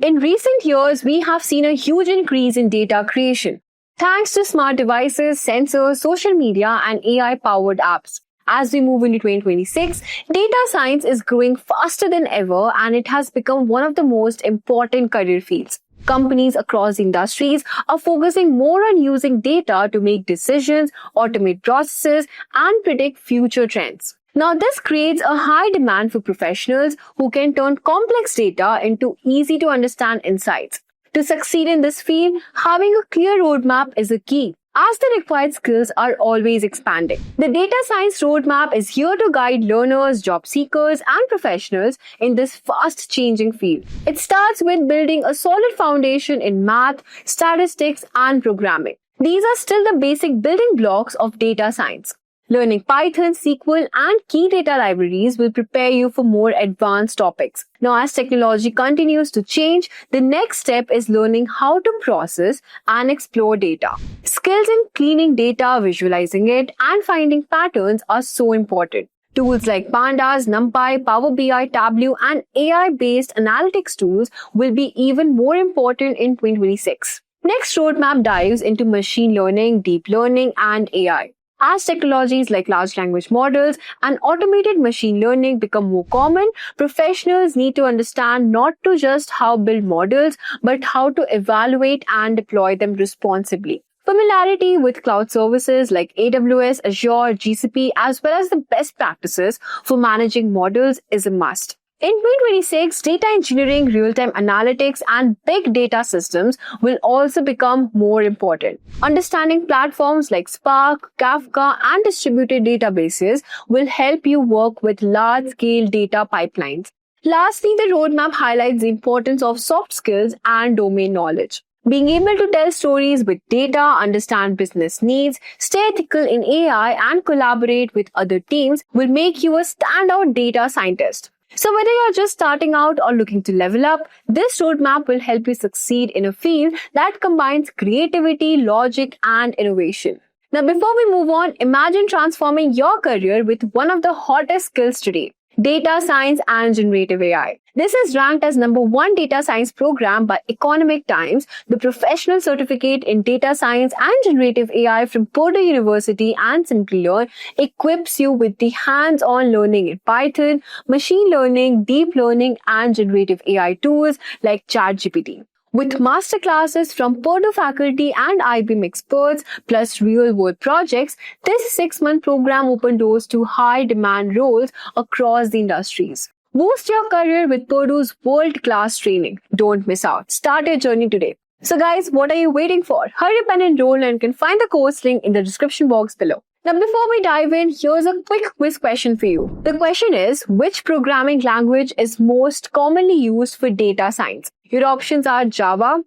In recent years, we have seen a huge increase in data creation. Thanks to smart devices, sensors, social media, and AI-powered apps. As we move into 2026, data science is growing faster than ever and it has become one of the most important career fields. Companies across industries are focusing more on using data to make decisions, automate processes, and predict future trends. Now, this creates a high demand for professionals who can turn complex data into easy to understand insights. To succeed in this field, having a clear roadmap is a key, as the required skills are always expanding. The data science roadmap is here to guide learners, job seekers, and professionals in this fast-changing field. It starts with building a solid foundation in math, statistics, and programming. These are still the basic building blocks of data science. Learning Python, SQL, and key data libraries will prepare you for more advanced topics. Now, as technology continues to change, the next step is learning how to process and explore data. Skills in cleaning data, visualizing it, and finding patterns are so important. Tools like Pandas, NumPy, Power BI, Tableau, and AI-based analytics tools will be even more important in 2026. Next roadmap dives into machine learning, deep learning, and AI. As technologies like large language models and automated machine learning become more common, professionals need to understand not to just how to build models, but how to evaluate and deploy them responsibly. Familiarity with cloud services like AWS, Azure, GCP, as well as the best practices for managing models is a must. In 2026, data engineering, real-time analytics, and big data systems will also become more important. Understanding platforms like Spark, Kafka, and distributed databases will help you work with large-scale data pipelines. Lastly, the roadmap highlights the importance of soft skills and domain knowledge. Being able to tell stories with data, understand business needs, stay ethical in AI, and collaborate with other teams will make you a standout data scientist. So whether you're just starting out or looking to level up, this roadmap will help you succeed in a field that combines creativity, logic, and innovation. Now, before we move on, imagine transforming your career with one of the hottest skills today: data science and generative AI. This is ranked as #1 data science program by Economic Times. The professional certificate in data science and generative AI from Purdue University and Simplearn equips you with the hands-on learning in Python, machine learning, deep learning, and generative AI tools like ChatGPT. With masterclasses from Purdue faculty and IBM experts, plus real-world projects, this 6-month program opens doors to high-demand roles across the industries. Boost your career with Purdue's world-class training. Don't miss out. Start your journey today. So guys, what are you waiting for? Hurry up and enroll, and you can find the course link in the description box below. Now, before we dive in, here's a quick quiz question for you. The question is, which programming language is most commonly used for data science? Your options are Java,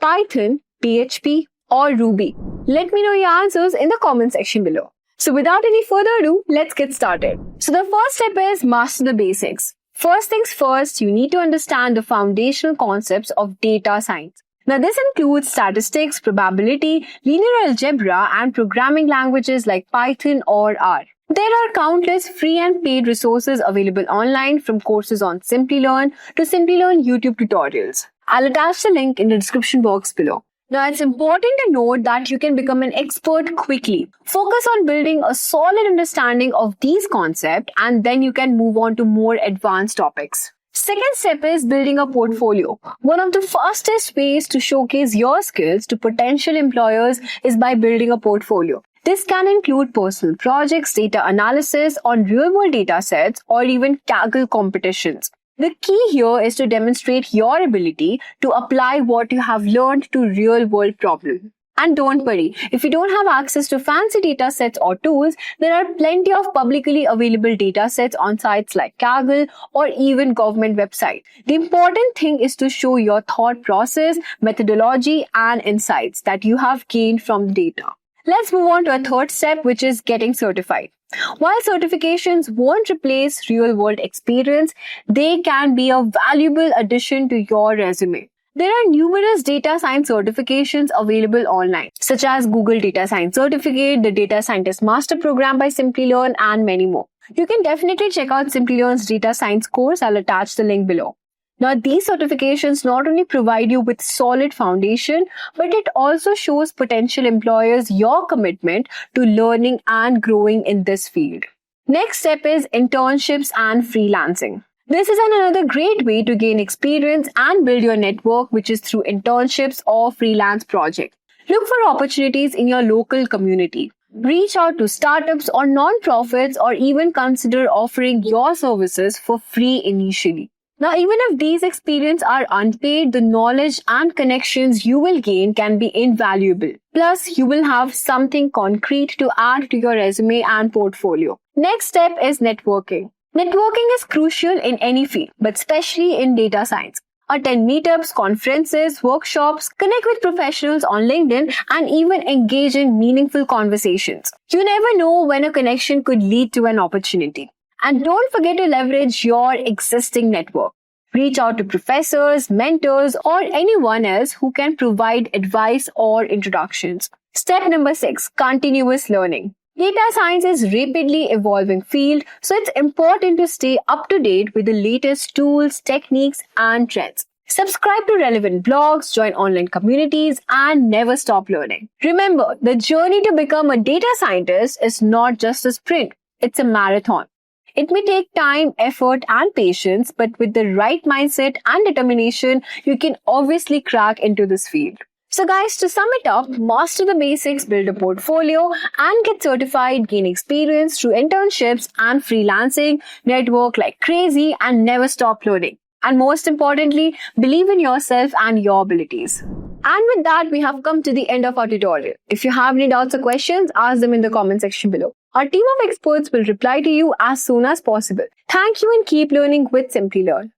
Python, PHP, or Ruby. Let me know your answers in the comment section below. So without any further ado, let's get started. So the first step is master the basics. First things first, you need to understand the foundational concepts of data science. Now, this includes statistics, probability, linear algebra, and programming languages like Python or R. There are countless free and paid resources available online, from courses on Simplearn to Simplearn YouTube tutorials. I'll attach the link in the description box below. Now, it's important to note that you can become an expert quickly. Focus on building a solid understanding of these concepts, and then you can move on to more advanced topics. Second step is building a portfolio. One of the fastest ways to showcase your skills to potential employers is by building a portfolio. This can include personal projects, data analysis on real-world data sets, or even Kaggle competitions. The key here is to demonstrate your ability to apply what you have learned to real-world problems. And don't worry, if you don't have access to fancy data sets or tools, there are plenty of publicly available data sets on sites like Kaggle or even government websites. The important thing is to show your thought process, methodology, and insights that you have gained from the data. Let's move on to a third step, which is getting certified. While certifications won't replace real-world experience, they can be a valuable addition to your resume. There are numerous data science certifications available online, such as Google Data Science Certificate, the Data Scientist Master Program by Simplearn, and many more. You can definitely check out Simplearn's data science course. I'll attach the link below. Now, these certifications not only provide you with solid foundation, but it also shows potential employers your commitment to learning and growing in this field. Next step is internships and freelancing. This is another great way to gain experience and build your network, which is through internships or freelance projects. Look for opportunities in your local community. Reach out to startups or non-profits, or even consider offering your services for free initially. Now, even if these experiences are unpaid, the knowledge and connections you will gain can be invaluable. Plus, you will have something concrete to add to your resume and portfolio. Next step is networking. Networking is crucial in any field, but especially in data science. Attend meetups, conferences, workshops, connect with professionals on LinkedIn, and even engage in meaningful conversations. You never know when a connection could lead to an opportunity. And don't forget to leverage your existing network. Reach out to professors, mentors, or anyone else who can provide advice or introductions. Step number 6, continuous learning. Data science is a rapidly evolving field, so it's important to stay up to date with the latest tools, techniques, and trends. Subscribe to relevant blogs, join online communities, and never stop learning. Remember, the journey to become a data scientist is not just a sprint, it's a marathon. It may take time, effort, and patience, but with the right mindset and determination, you can obviously crack into this field. So guys, to sum it up, master the basics, build a portfolio, and get certified, gain experience through internships and freelancing, network like crazy, and never stop learning. And most importantly, believe in yourself and your abilities. And with that, we have come to the end of our tutorial. If you have any doubts or questions, ask them in the comment section below. Our team of experts will reply to you as soon as possible. Thank you and keep learning with Simplelearn.